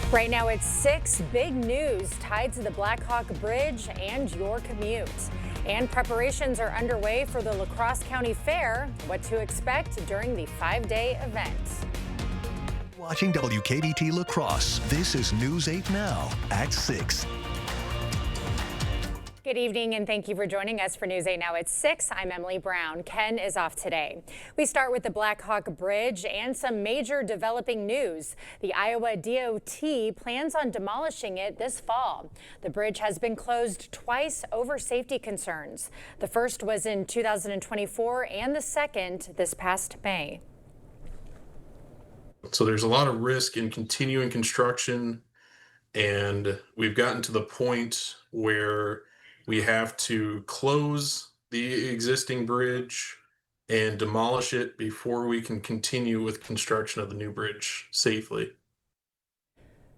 Right now, it's 6 big news tied to the Blackhawk Bridge and your commute. And preparations are underway for the La Crosse County Fair. What to expect during the 5-day event. Watching WKDT La Crosse, this is News 8 Now at 6. Good evening and thank you for joining us for News 8 Now at 6. I'm Emily Brown. Ken is off today. We start with the Blackhawk Bridge and some major developing news. The Iowa DOT plans on demolishing it this fall. The bridge has been closed twice over safety concerns. The first was in 2024 and the second this past May. So there's a lot of risk in continuing construction, and we've gotten to the point where we have to close the existing bridge and demolish it before we can continue with construction of the new bridge safely.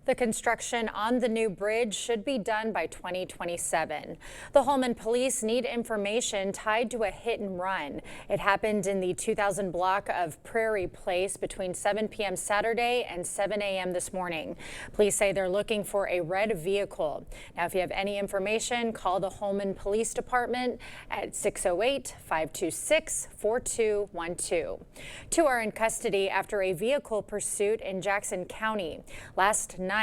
The construction on the new bridge should be done by 2027. The Holmen police need information tied to a hit and run. It happened in the 2000 block of Prairie Place between 7 p.m. Saturday and 7 a.m. this morning. Police say they're looking for a red vehicle. Now, if you have any information, call the Holmen Police Department at 608-526-4212. Two are in custody after a vehicle pursuit in Jackson County. Last night,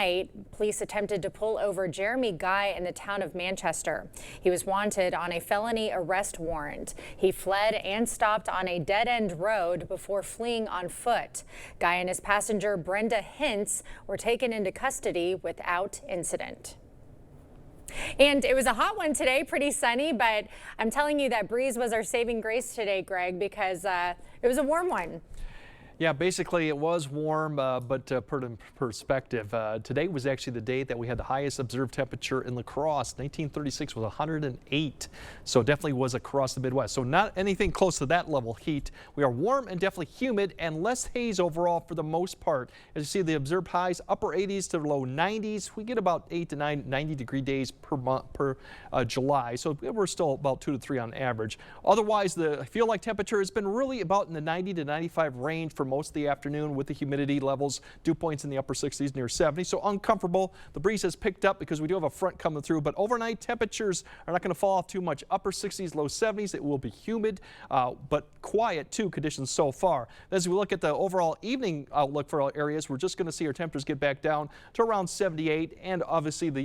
police attempted to pull over Jeremy Guy in the town of Manchester. He was wanted on a felony arrest warrant. He fled and stopped on a dead-end road before fleeing on foot. Guy and his passenger, Brenda Hintz, were taken into custody without incident. And it was a hot one today, pretty sunny, but I'm telling you that breeze was our saving grace today, Greg, because it was a warm one. Yeah, basically it was warm, but put in perspective, today was actually the day that we had the highest observed temperature in La Crosse. 1936 was 108, so definitely was across the Midwest. So not anything close to that level heat. We are warm and definitely humid and less haze overall for the most part. As you see, the observed highs upper 80s to low 90s. We get about 8 to 9 90-degree days per month per July, so we're still about 2 to 3 on average. Otherwise, the feel-like temperature has been really about in the 90 to 95 range for most of the afternoon, with the humidity levels, dew points in the upper 60s near 70. So uncomfortable. The breeze has picked up because we do have a front coming through, but overnight temperatures are not going to fall off too much. Upper 60s, low 70s. It will be humid, but quiet too conditions so far. As we look at the overall evening outlook for our areas, we're just going to see our temperatures get back down to around 78, and obviously the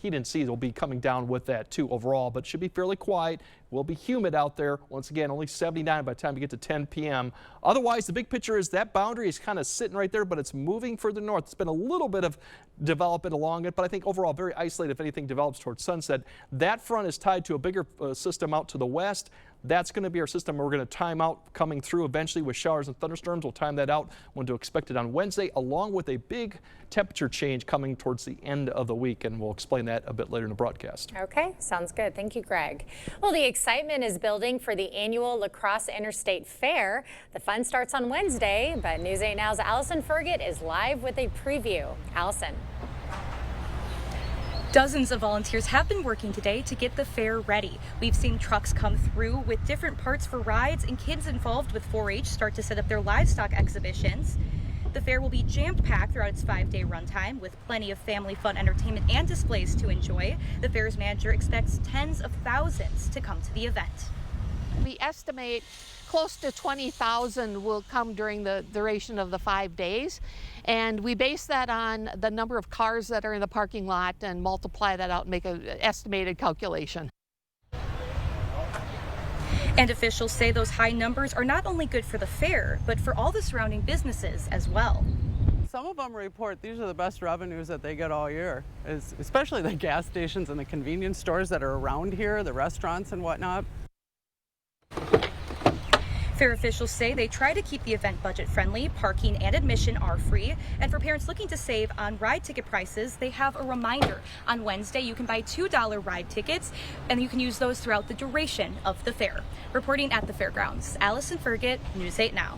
heat and seas will be coming down with that too overall, but should be fairly quiet. Will be humid out there. Once again, only 79 by the time we get to 10 p.m. Otherwise, the big picture is that boundary is kind of sitting right there, but it's moving further north. It's been a little bit of development along it, but I think overall very isolated if anything develops towards sunset. That front is tied to a bigger system out to the west. That's going to be our system. We're going to time out coming through eventually with showers and thunderstorms. We'll time that out when to expect it on Wednesday, along with a big temperature change coming towards the end of the week, and we'll explain that a bit later in the broadcast. Okay, sounds good. Thank you, Greg. Well, the excitement is building for the annual La Crosse Interstate Fair. The fun starts on Wednesday, but News 8 Now's Allison Ferget is live with a preview. Allison. Dozens of volunteers have been working today to get the fair ready. We've seen trucks come through with different parts for rides, and kids involved with 4-H start to set up their livestock exhibitions. The fair will be jam-packed throughout its 5-day runtime with plenty of family fun, entertainment, and displays to enjoy. The fair's manager expects tens of thousands to come to the event. We estimate close to 20,000 will come during the duration of the 5 days. And we base that on the number of cars that are in the parking lot and multiply that out and make an estimated calculation. And officials say those high numbers are not only good for the fair, but for all the surrounding businesses as well. Some of them report these are the best revenues that they get all year, especially the gas stations and the convenience stores that are around here, the restaurants and whatnot. Fair officials say they try to keep the event budget friendly. Parking and admission are free. And for parents looking to save on ride ticket prices, they have a reminder. On Wednesday, you can buy $2 ride tickets, and you can use those throughout the duration of the fair. Reporting at the fairgrounds, Allison Ferget, News 8 Now.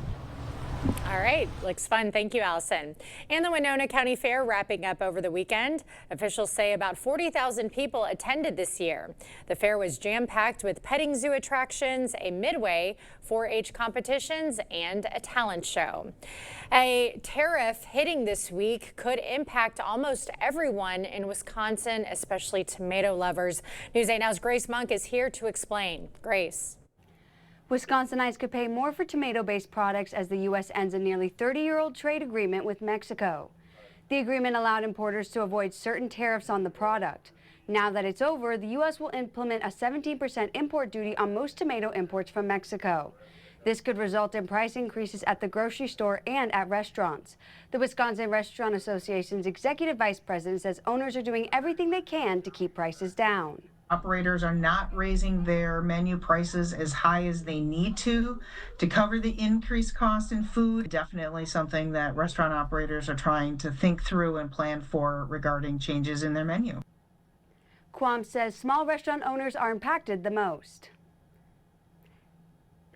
All right, looks fun. Thank you, Allison. And the Winona County Fair wrapping up over the weekend. Officials say about 40,000 people attended this year. The fair was jam-packed with petting zoo attractions, a midway, 4-H competitions, and a talent show. A tariff hitting this week could impact almost everyone in Wisconsin, especially tomato lovers. News 8 Now's Grace Monk is here to explain. Grace. Wisconsinites could pay more for tomato-based products as the U.S. ends a nearly 30-year-old trade agreement with Mexico. The agreement allowed importers to avoid certain tariffs on the product. Now that it's over, the U.S. will implement a 17% import duty on most tomato imports from Mexico. This could result in price increases at the grocery store and at restaurants. The Wisconsin Restaurant Association's executive vice president says owners are doing everything they can to keep prices down. Operators are not raising their menu prices as high as they need to cover the increased cost in food. Definitely something that restaurant operators are trying to think through and plan for regarding changes in their menu. Quam says small restaurant owners are impacted the most.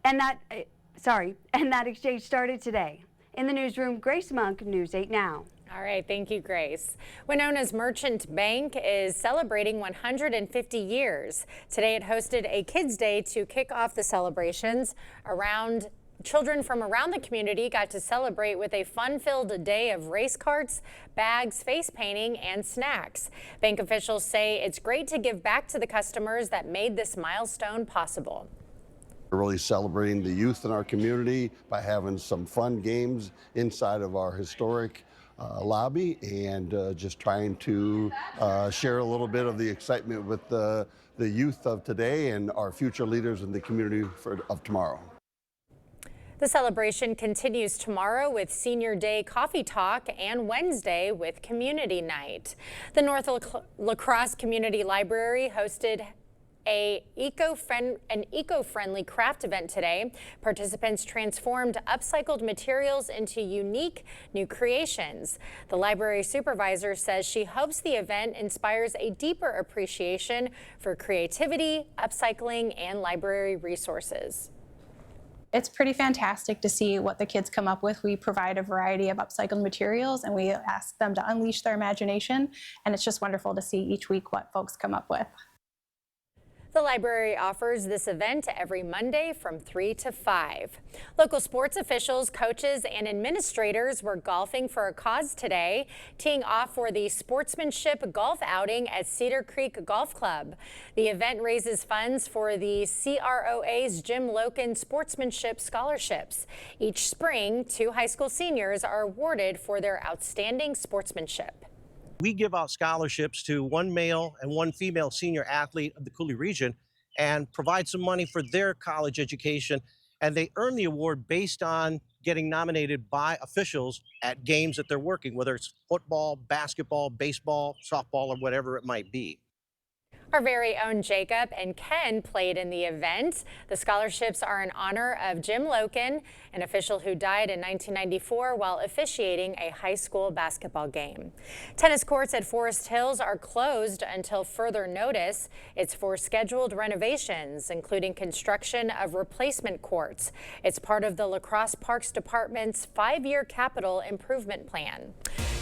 And that exchange started today. In the newsroom, Grace Monk, News 8 Now. All right, thank you, Grace. Winona's Merchant Bank is celebrating 150 years. Today it hosted a Kids Day to kick off the celebrations. Children from around the community got to celebrate with a fun-filled day of race carts, bags, face painting, and snacks. Bank officials say it's great to give back to the customers that made this milestone possible. We're really celebrating the youth in our community by having some fun games inside of our historic lobby and just trying to share a little bit of the excitement with the youth of today and our future leaders in the community of tomorrow. The celebration continues tomorrow with Senior Day Coffee Talk and Wednesday with Community Night. The North La Crosse Community Library hosted an eco-friendly craft event today. Participants transformed upcycled materials into unique new creations. The library supervisor says she hopes the event inspires a deeper appreciation for creativity, upcycling, and library resources. It's pretty fantastic to see what the kids come up with. We provide a variety of upcycled materials and we ask them to unleash their imagination, and it's just wonderful to see each week what folks come up with. The library offers this event every Monday from 3 to 5. Local sports officials, coaches, and administrators were golfing for a cause today, teeing off for the sportsmanship golf outing at Cedar Creek Golf Club. The event raises funds for the CROA's Jim Loken Sportsmanship Scholarships. Each spring, 2 high school seniors are awarded for their outstanding sportsmanship. We give out scholarships to 1 male and 1 female senior athlete of the Coulee region and provide some money for their college education. And they earn the award based on getting nominated by officials at games that they're working, whether it's football, basketball, baseball, softball, or whatever it might be. Our very own Jacob and Ken played in the event. The scholarships are in honor of Jim Loken, an official who died in 1994 while officiating a high school basketball game. Tennis courts at Forest Hills are closed until further notice. It's for scheduled renovations, including construction of replacement courts. It's part of the La Crosse Parks Department's 5-year capital improvement plan.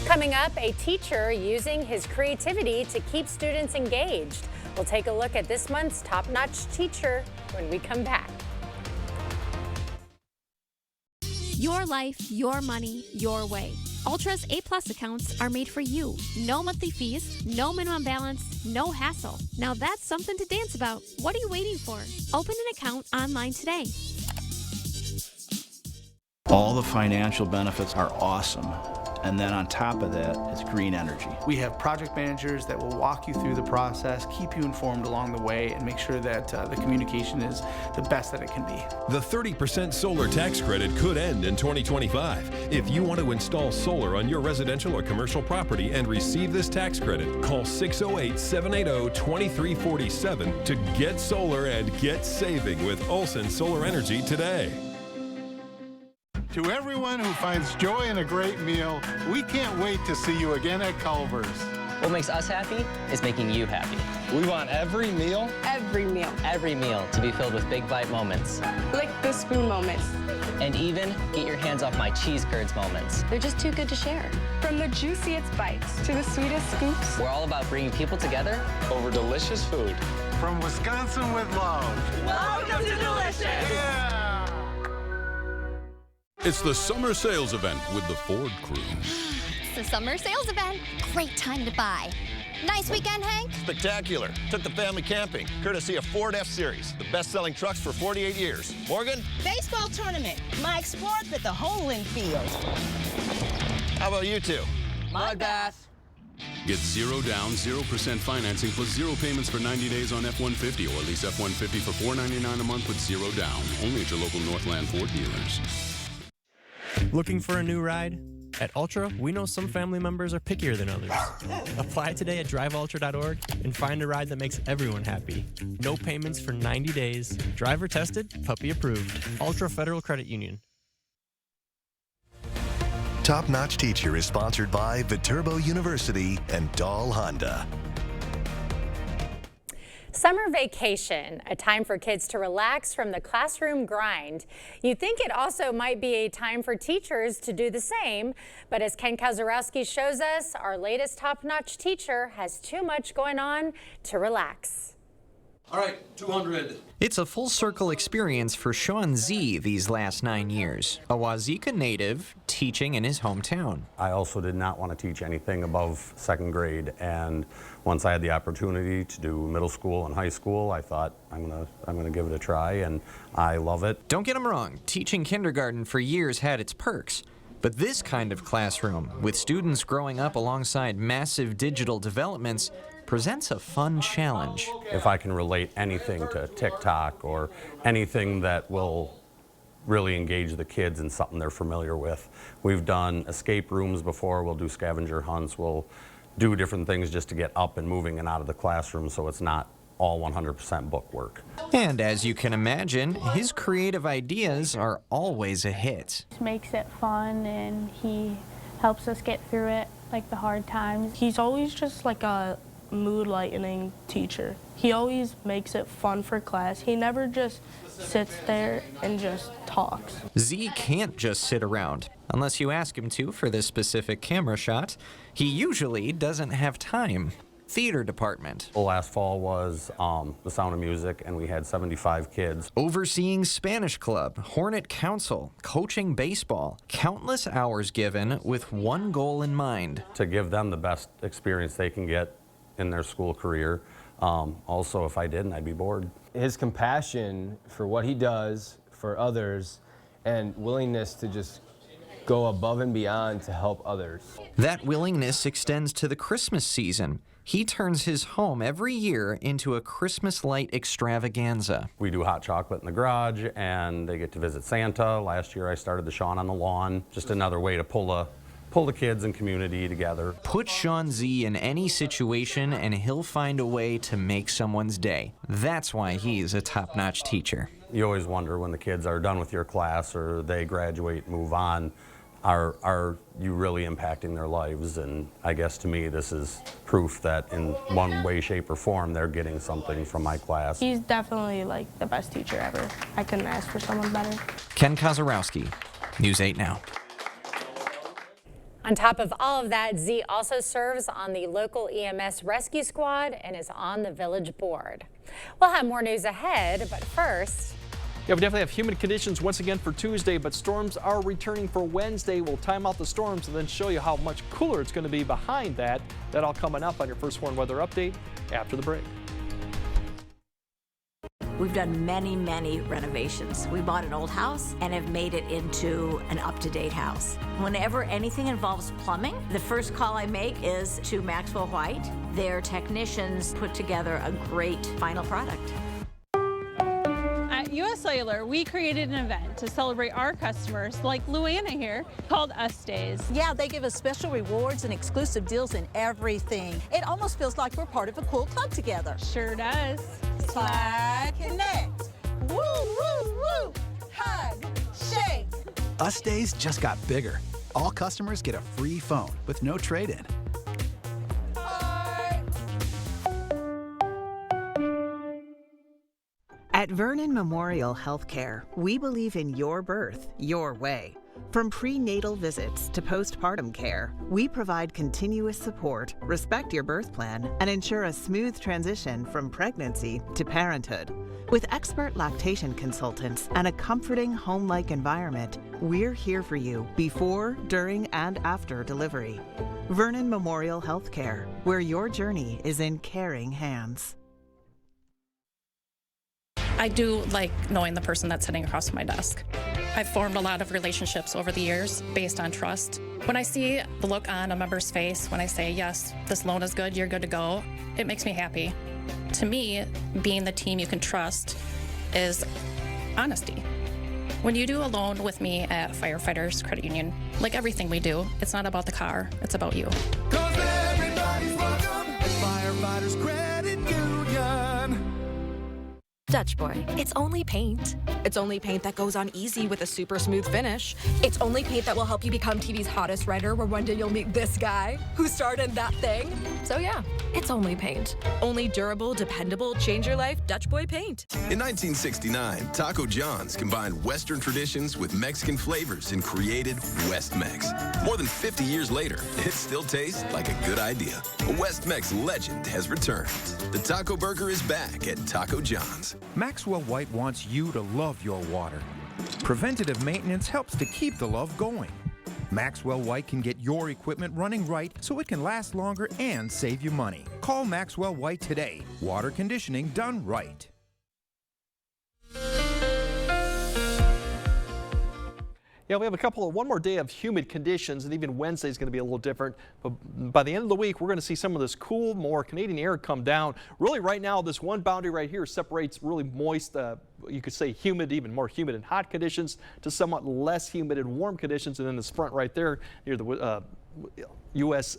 Coming up, a teacher using his creativity to keep students engaged. We'll take a look at this month's top-notch teacher when we come back. Your life, your money, your way. Ultra's A+ accounts are made for you. No monthly fees, no minimum balance, no hassle. Now that's something to dance about. What are you waiting for? Open an account online today. All the financial benefits are awesome. And then on top of that, it's green energy. We have project managers that will walk you through the process, keep you informed along the way, and make sure that the communication is the best that it can be. The 30% solar tax credit could end in 2025. If you want to install solar on your residential or commercial property and receive this tax credit, call 608-780-2347 to get solar and get saving with Olson Solar Energy today. To everyone who finds joy in a great meal, we can't wait to see you again at Culver's. What makes us happy is making you happy. We want every meal To be filled with big bite moments. Lick the spoon moments. And even get your hands off my cheese curds moments. They're just too good to share. From the juiciest bites to the sweetest scoops. We're all about bringing people together over delicious food. From Wisconsin with love. Welcome to Delicious. Yeah. It's the summer sales event with the Ford crew. It's the summer sales event. Great time to buy. Nice weekend, Hank? Spectacular. Took the family camping, courtesy of Ford F-Series, the best-selling trucks for 48 years. Morgan? Baseball tournament. Mike Sport at the Homeland Field. How about you two? Mud bath. Get 0 down, 0% financing plus 0 payments for 90 days on F-150 or lease F-150 for $499 a month with 0 down. Only at your local Northland Ford dealers. Looking for a new ride? At Ultra, we know some family members are pickier than others. Apply today at driveultra.org and find a ride that makes everyone happy. No payments for 90 days. Driver tested, puppy approved. Ultra Federal Credit Union. Top Notch Teacher is sponsored by Viterbo University and Dahl Honda. Summer vacation, a time for kids to relax from the classroom grind. You'd think it also might be a time for teachers to do the same, but as Ken Kozarowski shows us, our latest top-notch teacher has too much going on to relax. All right, 200. It's a full circle experience for Sean Z these last 9 years. A Wazeeka native teaching in his hometown. I also did not want to teach anything above second grade, and once I had the opportunity to do middle school and high school, I thought I'm gonna give it a try, and I love it. Don't get him wrong, teaching kindergarten for years had its perks. But this kind of classroom, with students growing up alongside massive digital developments, presents a fun challenge. If I can relate anything to TikTok or anything that will really engage the kids in something they're familiar with. We've done escape rooms before, we'll do scavenger hunts, we'll do different things just to get up and moving and out of the classroom so it's not all 100% book work. And as you can imagine, his creative ideas are always a hit. Makes it fun and he helps us get through it, like the hard times. He's always just like a mood lightening teacher. He always makes it fun for class. He never just sits there and just talks. Z can't just sit around, unless you ask him to for this specific camera shot. He usually doesn't have time. Theater department. Last fall was The Sound of Music, and we had 75 kids. Overseeing Spanish Club, Hornet Council, coaching baseball, countless hours given with one goal in mind. To give them the best experience they can get in their school career. Also, if I didn't, I'd be bored. His compassion for what he does for others and willingness to just go above and beyond to help others. That willingness extends to the Christmas season. He turns his home every year into a Christmas light extravaganza. We do hot chocolate in the garage, and they get to visit Santa. Last year I started the Sean on the Lawn, just another way to pull the kids and community together. Put Sean Z in any situation and he'll find a way to make someone's day. That's why he's a top-notch teacher. You always wonder when the kids are done with your class or they graduate and move on, are you really impacting their lives? And I guess to me this is proof that in one way, shape, or form they're getting something from my class. He's definitely like the best teacher ever. I couldn't ask for someone better. Ken Kozarowski, News 8 Now. On top of all of that, Z also serves on the local EMS rescue squad and is on the village board. We'll have more news ahead, but first... Yeah, we definitely have humid conditions once again for Tuesday, but storms are returning for Wednesday. We'll time out the storms and then show you how much cooler it's going to be behind that. That all coming up on your First Warn Weather Update after the break. We've done many renovations. We bought an old house and have made it into an up-to-date house. Whenever anything involves plumbing, the first call I make is to Maxwell White. Their technicians put together a great final product. At US Cellular, we created an event to celebrate our customers, like Luana here, called Us Days. Yeah, they give us special rewards and exclusive deals in everything. It almost feels like we're part of a cool club together. Sure does. Slide, connect. Woo, woo, woo. Hug, shake. Us Days just got bigger. All customers get a free phone with no trade-in. Vernon Memorial Healthcare, we believe in your birth, your way. From prenatal visits to postpartum care, we provide continuous support, respect your birth plan, and ensure a smooth transition from pregnancy to parenthood. With expert lactation consultants and a comforting home-like environment, we're here for you before, during, and after delivery. Vernon Memorial Healthcare, where your journey is in caring hands. I do like knowing the person that's sitting across my desk. I've formed a lot of relationships over the years based on trust. When I see the look on a member's face, when I say, yes, this loan is good, you're good to go, it makes me happy. To me, being the team you can trust is honesty. When you do a loan with me at Firefighters Credit Union, like everything we do, it's not about the car, it's about you. Everybody's welcome at Firefighters Credit Union. Dutch Boy. It's only paint. It's only paint that goes on easy with a super smooth finish. It's only paint that will help you become TV's hottest writer, where one day you'll meet this guy who starred in that thing. So yeah, it's only paint. Only durable, dependable, change your life Dutch Boy paint. In 1969, Taco John's combined Western traditions with Mexican flavors and created West Mex. More than 50 years later, it still tastes like a good idea. A West Mex legend has returned. The Taco Burger is back at Taco John's. Maxwell White wants you to love your water. Preventative maintenance helps to keep the love going. Maxwell White can get your equipment running right so it can last longer and save you money. Call Maxwell White today. Water conditioning done right. Yeah, we have one more day of humid conditions, and even Wednesday is going to be a little different. But by the end of the week, we're going to see some of this cool, more Canadian air come down. Really, right now, this one boundary right here separates really moist, you could say humid, even more humid and hot conditions, to somewhat less humid and warm conditions. And then this front right there near the U.S.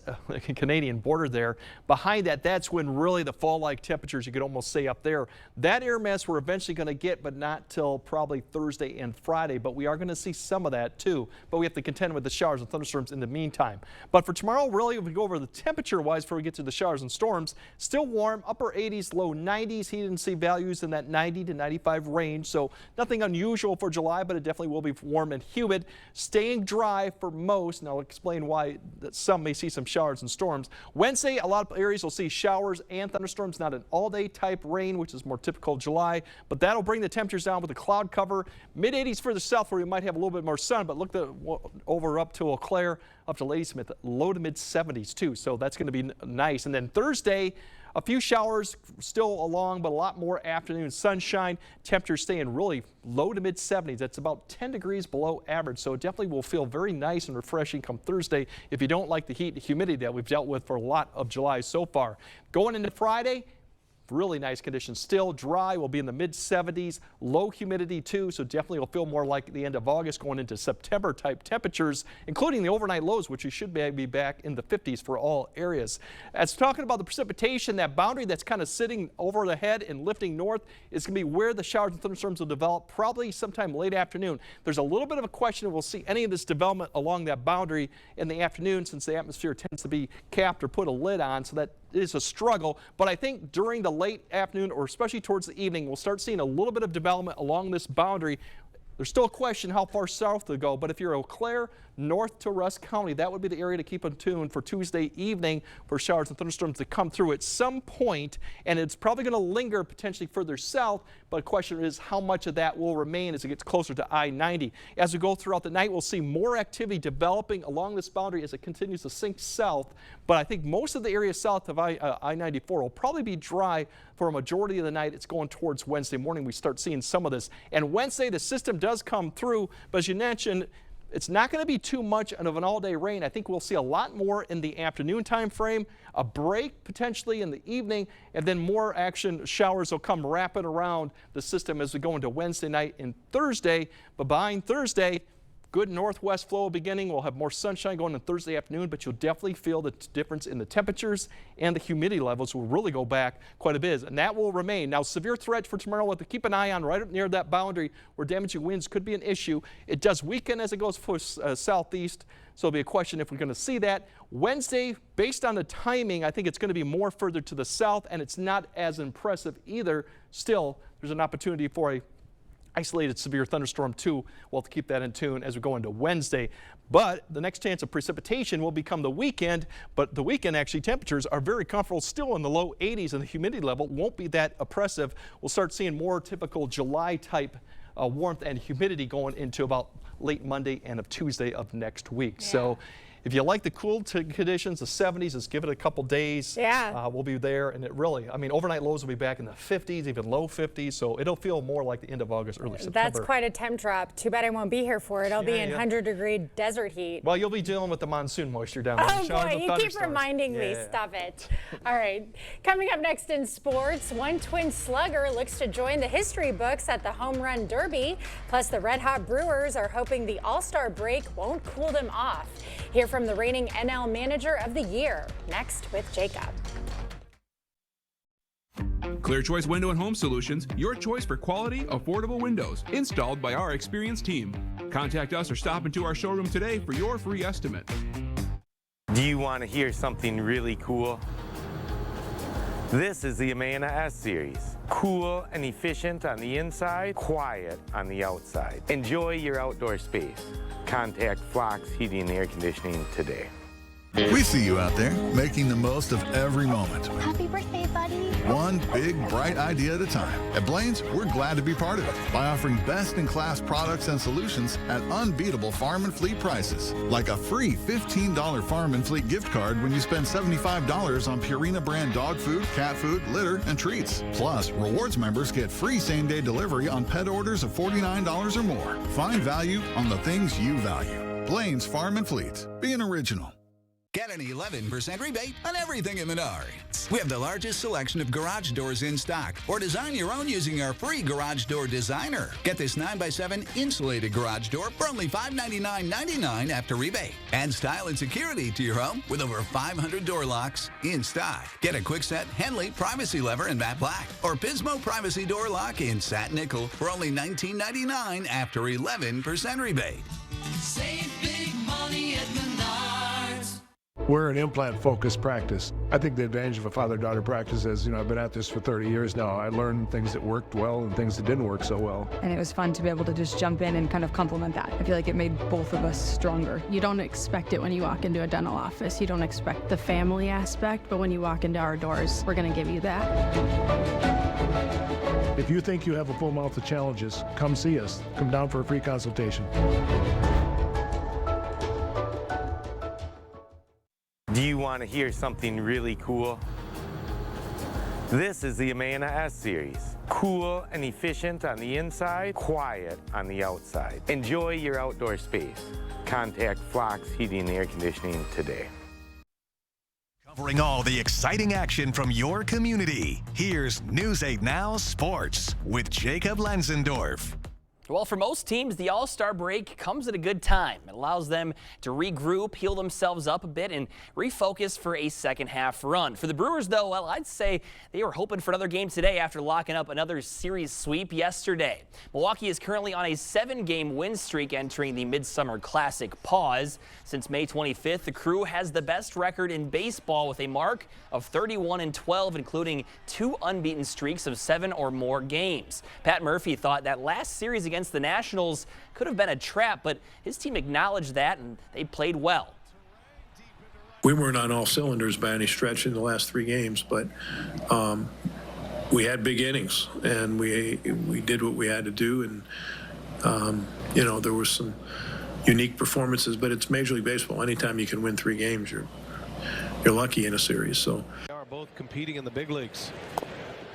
Canadian border there. Behind that, that's when really the fall-like temperatures, you could almost say, up there. That air mass we're eventually going to get, but not till probably Thursday and Friday. But we are going to see some of that too. But we have to contend with the showers and thunderstorms in the meantime. But for tomorrow, really, if we go over the temperature-wise before we get to the showers and storms, still warm, upper 80s, low 90s. Heat and see values in that 90 to 95 range. So nothing unusual for July, but it definitely will be warm and humid. Staying dry for most, and I'll explain why some may see some showers and storms. Wednesday, a lot of areas will see showers and thunderstorms, not an all-day type rain, which is more typical of July, but that'll bring the temperatures down with a cloud cover. Mid-80s further south where we might have a little bit more sun, but look over up to Eau Claire, up to Ladysmith, low to mid-70s too, so that's going to be nice. And then Thursday, a few showers still along, but a lot more afternoon sunshine. Temperatures staying really low to mid-70s. That's about 10 degrees below average, so it definitely will feel very nice and refreshing come Thursday if you don't like the heat and humidity that we've dealt with for a lot of July so far. Going into Friday, really nice conditions. Still dry, will be in the mid-70s, low humidity too, so definitely will feel more like the end of August going into September type temperatures, including the overnight lows, which we should be back in the 50s for all areas. As talking about the precipitation, that boundary that's kind of sitting over the head and lifting north is going to be where the showers and thunderstorms will develop, probably sometime late afternoon. There's a little bit of a question if we'll see any of this development along that boundary in the afternoon, since the atmosphere tends to be capped or put a lid on, so that is a struggle. But I think during the late afternoon, or especially towards the evening, we'll start seeing a little bit of development along this boundary. There's still a question how far south to go, but if you're Eau Claire, north to Rusk County, that would be the area to keep in tune for Tuesday evening for showers and thunderstorms to come through at some point, and it's probably going to linger potentially further south, but the question is how much of that will remain as it gets closer to I-90. As we go throughout the night, we'll see more activity developing along this boundary as it continues to sink south, but I think most of the area south of I-94 will probably be dry for a majority of the night. It's going towards Wednesday morning. We start seeing some of this, and Wednesday the system does come through, but as you mentioned, it's not going to be too much of an all-day rain. I think we'll see a lot more in the afternoon time frame, a break potentially in the evening, and then more action. Showers will come rapid around the system as we go into Wednesday night and Thursday. But behind Thursday, good northwest flow beginning. We'll have more sunshine going on Thursday afternoon, but you'll definitely feel the difference in the temperatures, and the humidity levels will really go back quite a bit, and that will remain. Now, severe threat for tomorrow, we'll have to keep an eye on right up near that boundary where damaging winds could be an issue. It does weaken as it goes for southeast, so it'll be a question if we're going to see that. Wednesday, based on the timing, I think it's going to be more further to the south, and it's not as impressive either. Still, there's an opportunity for a isolated severe thunderstorm too. We'll have to keep that in tune as we go into Wednesday. But the next chance of precipitation will become the weekend. But the weekend actually temperatures are very comfortable, still in the low 80s, and the humidity level won't be that oppressive. We'll start seeing more typical July type warmth and humidity going into about late Monday and of Tuesday of next week. Yeah. So if you like the cool conditions, the 70s, just give it a couple days. Yeah. We'll be there, and it really, I mean, overnight lows will be back in the 50s, even low 50s, so it'll feel more like the end of August, early September. That's quite a temp drop. Too bad I won't be here for it. I'll be in 100-degree desert heat. Well, you'll be dealing with the monsoon moisture down there. Oh boy, you keep reminding me. Stop it. All right. Coming up next in sports, one twin slugger looks to join the history books at the Home Run Derby. Plus, the Red Hot Brewers are hoping the All-Star break won't cool them off. Hear from the reigning NL Manager of the Year next with Jacob. Clear Choice Window and Home Solutions, your choice for quality, affordable windows, installed by our experienced team. Contact us or stop into our showroom today for your free estimate. Do you want to hear something really cool? This is the Amana S Series. Cool and efficient on the inside, quiet on the outside. Enjoy your outdoor space. Contact Flox Heating and Air Conditioning today. We see you out there making the most of every moment. Happy birthday, buddy. One big, bright idea at a time. At Blaine's, we're glad to be part of it by offering best-in-class products and solutions at unbeatable Farm and Fleet prices. Like a free $15 Farm and Fleet gift card when you spend $75 on Purina brand dog food, cat food, litter, and treats. Plus, rewards members get free same-day delivery on pet orders of $49 or more. Find value on the things you value. Blaine's Farm and Fleet. Be an original. Get an 11% rebate on everything in Menards. We have the largest selection of garage doors in stock, or design your own using our free Garage Door Designer. Get this 9x7 insulated garage door for only $599.99 after rebate. Add style and security to your home with over 500 door locks in stock. Get a Kwikset Henley privacy lever in matte black, or Pismo privacy door lock in satin nickel for only $19.99 after 11% rebate. Save big money at Menards. We're an implant-focused practice. I think the advantage of a father-daughter practice is, I've been at this for 30 years now. I learned things that worked well and things that didn't work so well. And it was fun to be able to just jump in and kind of complement that. I feel like it made both of us stronger. You don't expect it when you walk into a dental office. You don't expect the family aspect, but when you walk into our doors, we're going to give you that. If you think you have a full mouth of challenges, come see us. Come down for a free consultation. Do you want to hear something really cool? This is the Amana S Series. Cool and efficient on the inside, quiet on the outside. Enjoy your outdoor space. Contact Flox Heating and Air Conditioning today. Covering all the exciting action from your community, here's News 8 Now Sports with Jacob Lenzendorf. Well, for most teams, the All-Star break comes at a good time. It allows them to regroup, heal themselves up a bit, and refocus for a second-half run. For the Brewers, though, well, I'd say they were hoping for another game today after locking up another series sweep yesterday. Milwaukee is currently on a 7-game win streak entering the Midsummer Classic pause. Since May 25th, the Crew has the best record in baseball with a mark of 31-12, including 2 unbeaten streaks of 7 or more games. Pat Murphy thought that last series against the Nationals could have been a trap, but his team acknowledged that and they played well. We weren't on all cylinders by any stretch in the last 3 games, but we had big innings and we did what we had to do, and there were some unique performances, but it's Major League Baseball. Anytime you can win 3 games, you're lucky in a series. So they are both competing in the big leagues.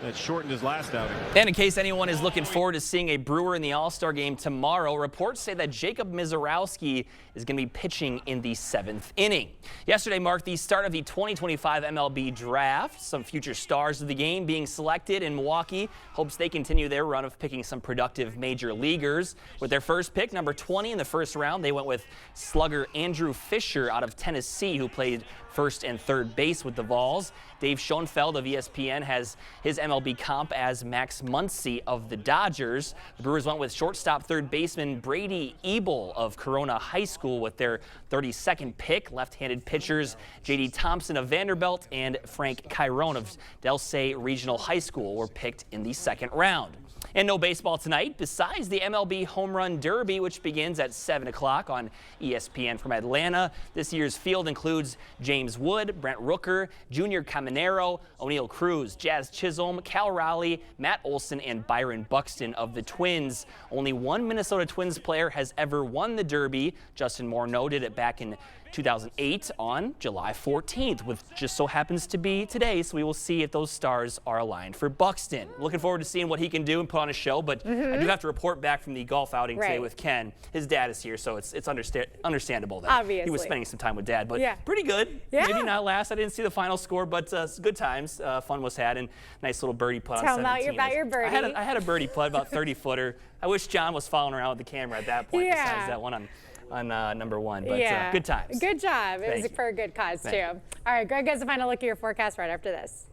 that shortened his last outing. And in case anyone is looking forward to seeing a Brewer in the All-Star game tomorrow, reports say that Jacob Misiorowski is going to be pitching in the 7th inning. Yesterday marked the start of the 2025 MLB draft. Some future stars of the game being selected, and Milwaukee hopes they continue their run of picking some productive major leaguers. With their first pick, number 20 in the first round, they went with slugger Andrew Fisher out of Tennessee, who played first and third base with the Vols. Dave Schoenfeld of ESPN has his MLB comp as Max Muncy of the Dodgers. The Brewers went with shortstop third baseman Brady Ebel of Corona High School with their 32nd pick. Left-handed pitchers J.D. Thompson of Vanderbilt and Frank Chiron of Del Say Regional High School were picked in the 2nd round. And no baseball tonight besides the MLB Home Run Derby, which begins at 7 o'clock on ESPN from Atlanta. This year's field includes James Wood, Brent Rooker, Junior Caminero, O'Neill Cruz, Jazz Chisholm, Cal Raleigh, Matt Olson, and Byron Buxton of the Twins. Only one Minnesota Twins player has ever won the Derby. Justin Morneau did it back in 2008 on July 14th, which just so happens to be today, so we will see if those stars are aligned for Buxton. Looking forward to seeing what he can do and put on a show, but I do have to report back from the golf outing today with Ken. His dad is here, so it's understandable that Obviously. he was spending some time with Dad, but Yeah. pretty good. Yeah. Maybe not last. I didn't see the final score, but good times. Fun was had, and nice little birdie putt Tell on him 17. about your birdie. I had a birdie putt, about 30-footer. I wish John was following around with the camera at that point, Yeah. besides that one on number 1, but Yeah. good times. Good job. It Thank was you. for a good cause, Thank too. All right, Greg has a final look at your forecast right after this.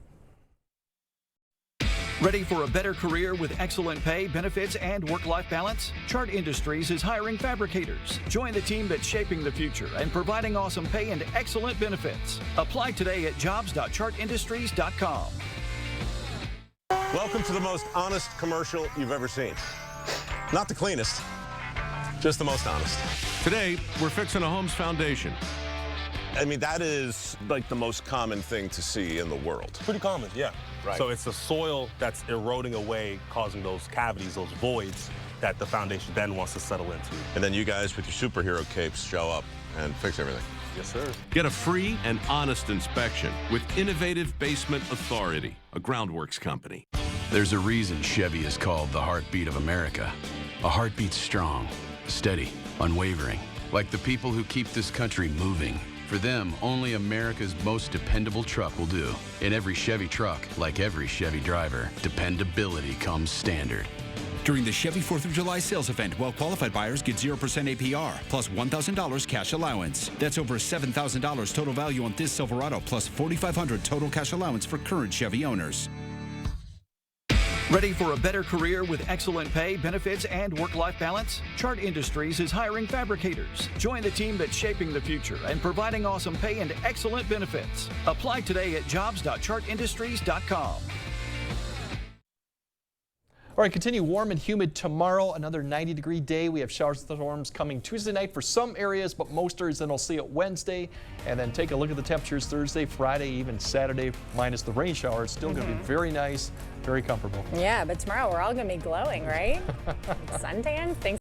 Ready for a better career with excellent pay, benefits, and work-life balance? Chart Industries is hiring fabricators. Join the team that's shaping the future and providing awesome pay and excellent benefits. Apply today at jobs.chartindustries.com. Welcome to the most honest commercial you've ever seen. Not the cleanest, just the most honest. Today, we're fixing a home's foundation. I mean, that is like the most common thing to see in the world. Pretty common, yeah. Right. So it's the soil that's eroding away, causing those cavities, those voids that the foundation then wants to settle into. And then you guys with your superhero capes show up and fix everything. Yes, sir. Get a free and honest inspection with Innovative Basement Authority, a groundworks company. There's a reason Chevy is called the heartbeat of America. A heartbeat strong, steady, unwavering, like the people who keep this country moving. For them, only America's most dependable truck will do. In every Chevy truck, like every Chevy driver, dependability comes standard. During the Chevy 4th of July sales event, well-qualified buyers get 0% APR plus $1,000 cash allowance. That's over $7,000 total value on this Silverado plus $4,500 total cash allowance for current Chevy owners. Ready for a better career with excellent pay, benefits, and work-life balance? Chart Industries is hiring fabricators. Join the team that's shaping the future and providing awesome pay and excellent benefits. Apply today at jobs.chartindustries.com. All right, continue warm and humid tomorrow. Another 90-degree day. We have showers and storms coming Tuesday night for some areas, but most areas then we'll see it Wednesday. And then take a look at the temperatures Thursday, Friday, even Saturday, minus the rain showers. Still going to be very nice, very comfortable. Yeah, but tomorrow we're all going to be glowing, right? Suntan. Thanks.